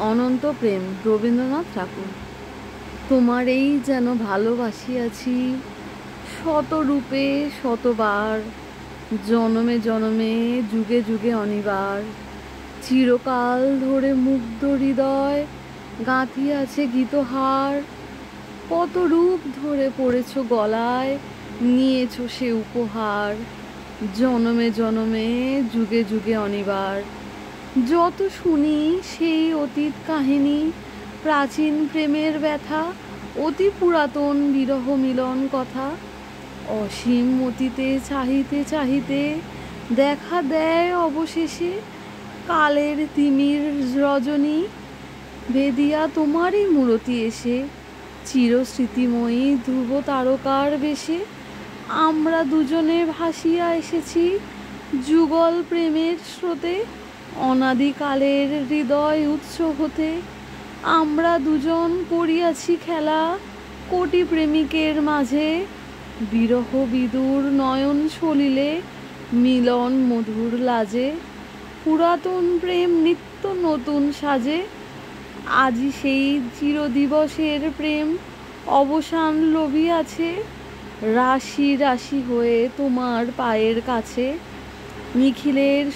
অনন্ত প্রেম, রবীন্দ্রনাথ ঠাকুর। তোমার এই যেন ভালোবাসিয়াছি শত রূপে শতবার, জনমে জনমে যুগে যুগে অনিবার। চিরকাল ধরে মুগ্ধ হৃদয় গাঁথিয়াছে গীতহার। কত রূপ ধরে পড়েছ গলায়, নিয়েছ সে উপহার। জনমে জনমে যুগে যুগে অনিবার। যত শুনি সেই অতীত কাহিনী, প্রাচীন প্রেমের ব্যথা, অতি পুরাতন বিরহ মিলন কথা। অসীম অতীতে চাহিতে চাহিতে দেখা দেয় অবশেষে কালের তিমির রজনী, বেদিয়া তোমারই মূরতি এসে চিরস্মৃতিময়ী ধ্রুব তারকার বেশে। আমরা দুজনে ভাসিয়া এসেছি যুগল প্রেমের স্রোতে, অনাদিকালের হৃদয় উৎস হতে। আমরা দুজন করিয়াছি খেলা কোটি প্রেমিকের মাঝে, বিরহ বিদুর নয়ন সলিলে মিলন মধুর লাজে। পুরাতন প্রেম নিত্য নতুন সাজে, আজি সেই চিরদিবসের প্রেম অবসান লভিয়াছে। রাশি রাশি হয়ে তোমার পায়ের কাছে নিখিলের